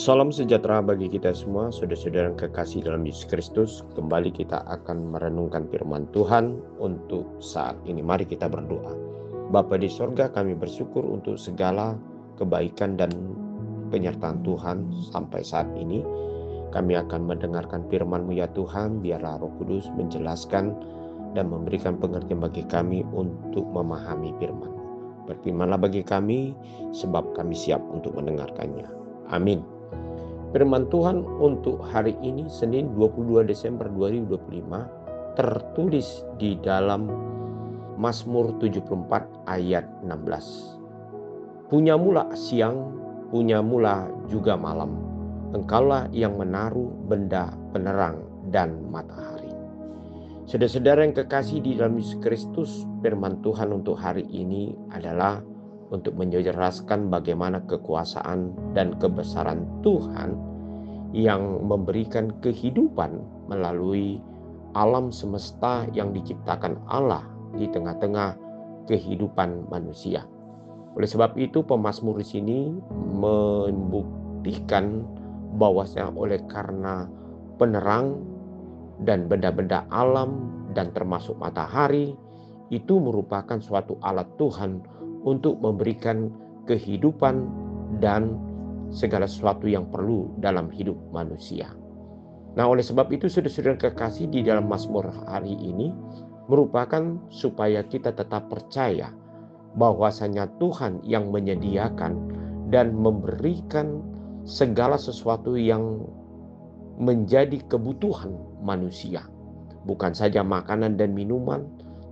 Salam sejahtera bagi kita semua, saudara-saudara yang kekasih dalam Yesus Kristus. Kembali kita akan merenungkan firman Tuhan untuk saat ini. Mari kita berdoa. Bapa di sorga, kami bersyukur untuk segala kebaikan dan penyertaan Tuhan sampai saat ini. Kami akan mendengarkan firman-Mu ya Tuhan, biarlah Roh Kudus menjelaskan dan memberikan pengertian bagi kami untuk memahami firman. Berfirmanlah bagi kami, sebab kami siap untuk mendengarkannya. Amin. Firman Tuhan untuk hari ini Senin 22 Desember 2025 tertulis di dalam Mazmur 74 ayat 16. Punyamulah siang, punyamulah juga malam. Engkaulah yang menaruh benda penerang dan matahari. Saudara-saudara yang kekasih di dalam Yesus Kristus, firman Tuhan untuk hari ini adalah untuk menjelaskan bagaimana kekuasaan dan kebesaran Tuhan yang memberikan kehidupan melalui alam semesta yang diciptakan Allah di tengah-tengah kehidupan manusia. Oleh sebab itu pemazmur di sini membuktikan bahwasanya oleh karena penerang dan benda-benda alam dan termasuk matahari itu merupakan suatu alat Tuhan untuk memberikan kehidupan dan segala sesuatu yang perlu dalam hidup manusia. Nah, oleh sebab itu saudara-saudara kekasih di dalam Mazmur hari ini merupakan supaya kita tetap percaya bahwasanya Tuhan yang menyediakan dan memberikan segala sesuatu yang menjadi kebutuhan manusia. Bukan saja makanan dan minuman,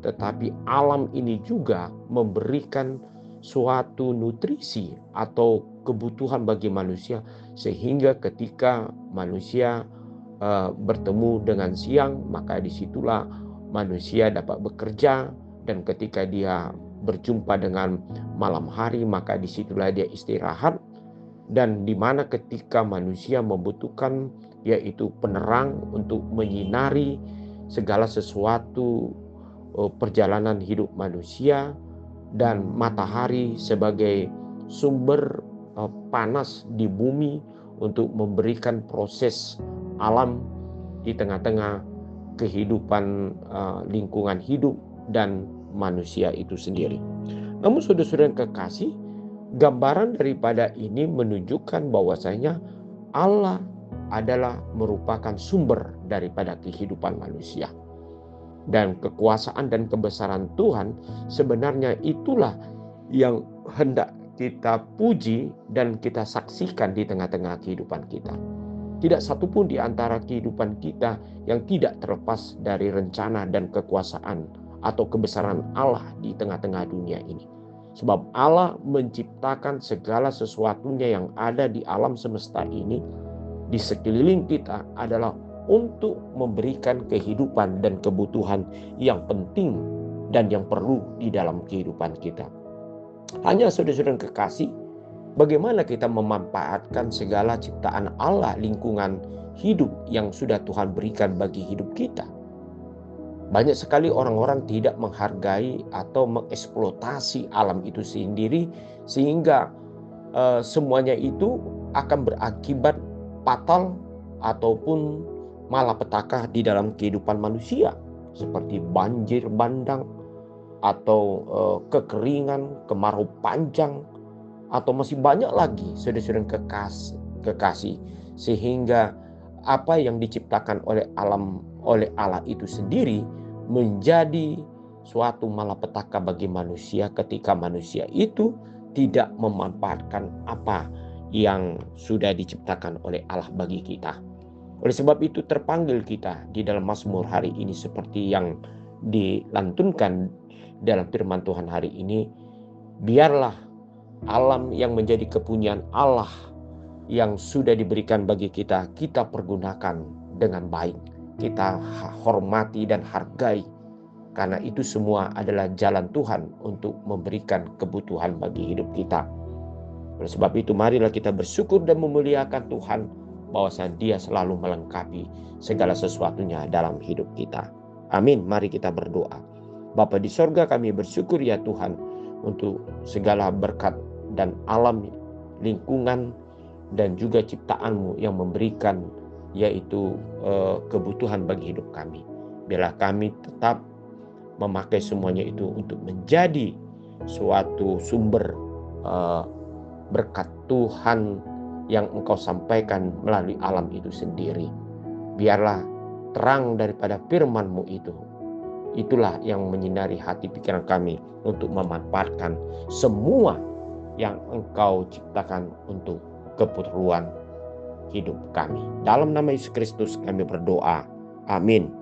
tetapi alam ini juga memberikan suatu nutrisi atau kebutuhan bagi manusia, sehingga ketika manusia bertemu dengan siang, maka disitulah manusia dapat bekerja, dan ketika dia berjumpa dengan malam hari, maka disitulah dia istirahat. Dan di mana ketika manusia membutuhkan yaitu penerang untuk menyinari segala sesuatu perjalanan hidup manusia, dan matahari sebagai sumber panas di bumi untuk memberikan proses alam di tengah-tengah kehidupan lingkungan hidup dan manusia itu sendiri. Namun saudara-saudara yang kekasih, gambaran daripada ini menunjukkan bahwasanya Allah adalah merupakan sumber daripada kehidupan manusia. Dan kekuasaan dan kebesaran Tuhan sebenarnya itulah yang hendak kita puji dan kita saksikan di tengah-tengah kehidupan kita. Tidak satupun di antara kehidupan kita yang tidak terlepas dari rencana dan kekuasaan atau kebesaran Allah di tengah-tengah dunia ini. Sebab Allah menciptakan segala sesuatunya yang ada di alam semesta ini di sekeliling kita adalah untuk memberikan kehidupan dan kebutuhan yang penting dan yang perlu di dalam kehidupan kita. Hanya saudara-saudara yang kekasih, bagaimana kita memanfaatkan segala ciptaan Allah, lingkungan hidup yang sudah Tuhan berikan bagi hidup kita. Banyak sekali orang-orang tidak menghargai atau mengeksploitasi alam itu sendiri, sehingga semuanya itu akan berakibat fatal ataupun malapetaka di dalam kehidupan manusia, seperti banjir bandang atau kekeringan, kemarau panjang, atau masih banyak lagi saudara-saudara kekasih, sehingga apa yang diciptakan oleh Allah itu sendiri menjadi suatu malapetaka bagi manusia ketika manusia itu tidak memanfaatkan apa yang sudah diciptakan oleh Allah bagi kita. Oleh sebab itu terpanggil kita di dalam Mazmur hari ini seperti yang dilantunkan dalam firman Tuhan hari ini, biarlah alam yang menjadi kepunyaan Allah yang sudah diberikan bagi kita, kita pergunakan dengan baik. Kita hormati dan hargai, karena itu semua adalah jalan Tuhan untuk memberikan kebutuhan bagi hidup kita. Oleh sebab itu marilah kita bersyukur dan memuliakan Tuhan, bahwasanya Dia selalu melengkapi segala sesuatunya dalam hidup kita. Amin. Mari kita berdoa. Bapa di sorga, kami bersyukur ya Tuhan untuk segala berkat dan alam lingkungan dan juga ciptaan-Mu yang memberikan yaitu kebutuhan bagi hidup kami. Biarlah kami tetap memakai semuanya itu untuk menjadi suatu sumber berkat Tuhan yang Engkau sampaikan melalui alam itu sendiri. Biarlah terang daripada firman-Mu itu, itulah yang menyinari hati pikiran kami untuk memanfaatkan semua yang Engkau ciptakan untuk keperluan hidup kami. Dalam nama Yesus Kristus kami berdoa. Amin.